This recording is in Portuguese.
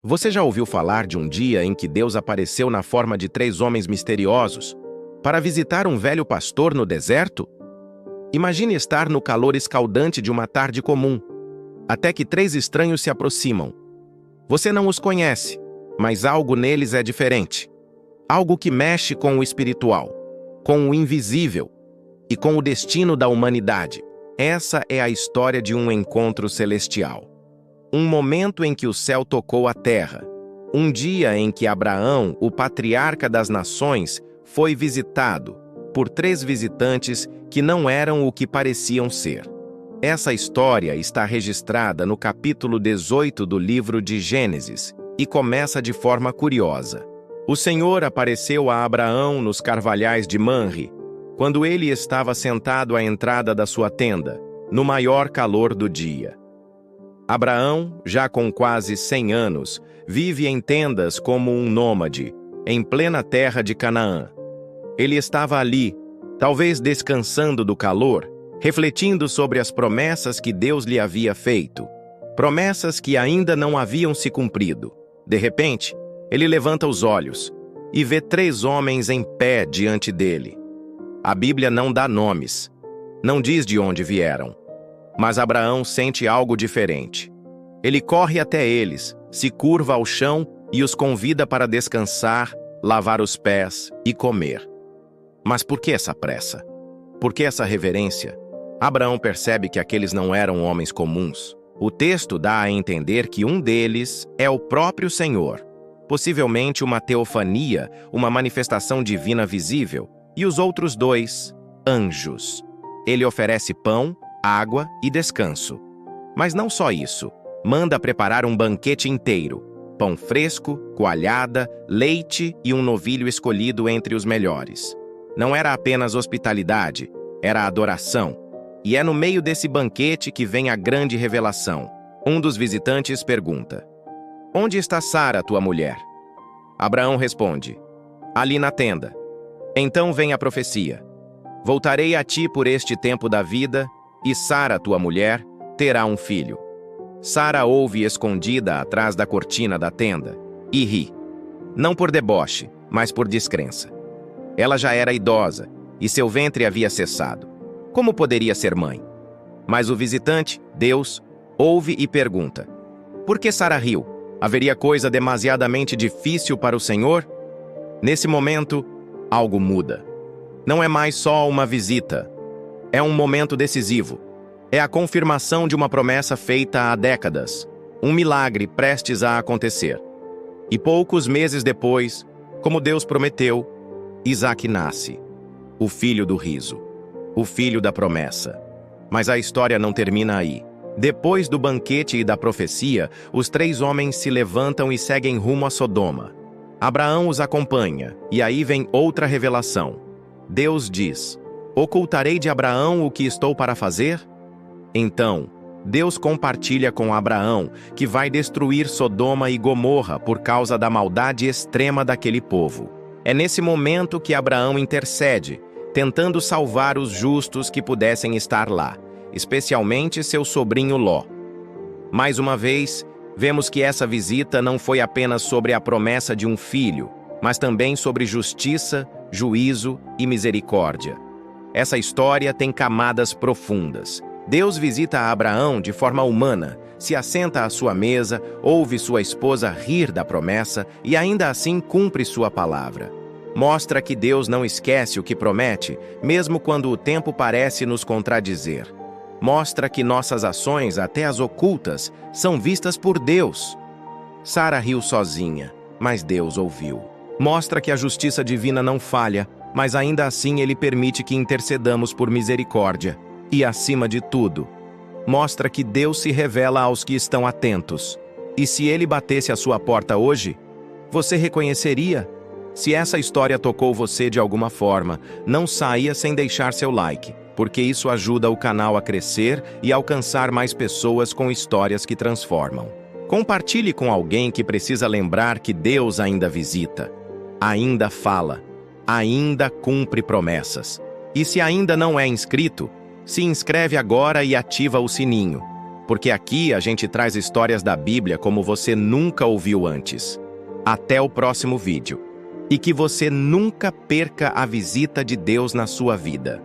Você já ouviu falar de um dia em que Deus apareceu na forma de 3 homens misteriosos para visitar um velho pastor no deserto? Imagine estar no calor escaldante de uma tarde comum, até que 3 estranhos se aproximam. Você não os conhece, mas algo neles é diferente. Algo que mexe com o espiritual, com o invisível e com o destino da humanidade. Essa é a história de um encontro celestial. Um momento em que o céu tocou a terra. Um dia em que Abraão, o patriarca das nações, foi visitado por 3 visitantes que não eram o que pareciam ser. Essa história está registrada no capítulo 18 do livro de Gênesis e começa de forma curiosa. O Senhor apareceu a Abraão nos carvalhais de Manre, quando ele estava sentado à entrada da sua tenda, no maior calor do dia. Abraão, já com quase 100 anos, vive em tendas como um nômade, em plena terra de Canaã. Ele estava ali, talvez descansando do calor, refletindo sobre as promessas que Deus lhe havia feito, promessas que ainda não haviam se cumprido. De repente, ele levanta os olhos e vê 3 homens em pé diante dele. A Bíblia não dá nomes, não diz de onde vieram, mas Abraão sente algo diferente. Ele corre até eles, se curva ao chão e os convida para descansar, lavar os pés e comer. Mas por que essa pressa? Por que essa reverência? Abraão percebe que aqueles não eram homens comuns. O texto dá a entender que um deles é o próprio Senhor, possivelmente uma teofania, uma manifestação divina visível, e os outros 2, anjos. Ele oferece pão, água e descanso. Mas não só isso, manda preparar um banquete inteiro, pão fresco, coalhada, leite e um novilho escolhido entre os melhores. Não era apenas hospitalidade, era adoração. E é no meio desse banquete que vem a grande revelação. Um dos visitantes pergunta: "Onde está Sara, tua mulher?" Abraão responde: "Ali na tenda." Então vem a profecia: "Voltarei a ti por este tempo da vida, e Sara, tua mulher, terá um filho." Sara ouve escondida atrás da cortina da tenda e ri. Não por deboche, mas por descrença. Ela já era idosa e seu ventre havia cessado. Como poderia ser mãe? Mas o visitante, Deus, ouve e pergunta: "Por que Sara riu? Haveria coisa demasiadamente difícil para o Senhor?" Nesse momento, algo muda. Não é mais só uma visita. É um momento decisivo. É a confirmação de uma promessa feita há décadas. Um milagre prestes a acontecer. E poucos meses depois, como Deus prometeu, Isaque nasce. O filho do riso. O filho da promessa. Mas a história não termina aí. Depois do banquete e da profecia, os 3 homens se levantam e seguem rumo a Sodoma. Abraão os acompanha, e aí vem outra revelação. Deus diz: "Ocultarei de Abraão o que estou para fazer?" Então, Deus compartilha com Abraão que vai destruir Sodoma e Gomorra por causa da maldade extrema daquele povo. É nesse momento que Abraão intercede, tentando salvar os justos que pudessem estar lá, especialmente seu sobrinho Ló. Mais uma vez, vemos que essa visita não foi apenas sobre a promessa de um filho, mas também sobre justiça, juízo e misericórdia. Essa história tem camadas profundas. Deus visita Abraão de forma humana, se assenta à sua mesa, ouve sua esposa rir da promessa e ainda assim cumpre sua palavra. Mostra que Deus não esquece o que promete, mesmo quando o tempo parece nos contradizer. Mostra que nossas ações, até as ocultas, são vistas por Deus. Sara riu sozinha, mas Deus ouviu. Mostra que a justiça divina não falha, mas ainda assim Ele permite que intercedamos por misericórdia. E, acima de tudo, mostra que Deus se revela aos que estão atentos. E se Ele batesse à sua porta hoje, você reconheceria? Se essa história tocou você de alguma forma, não saia sem deixar seu like, porque isso ajuda o canal a crescer e alcançar mais pessoas com histórias que transformam. Compartilhe com alguém que precisa lembrar que Deus ainda visita, ainda fala, ainda cumpre promessas. E se ainda não é inscrito, se inscreve agora e ativa o sininho. porque aqui a gente traz histórias da Bíblia como você nunca ouviu antes. Até o próximo vídeo. E que você nunca perca a visita de Deus na sua vida.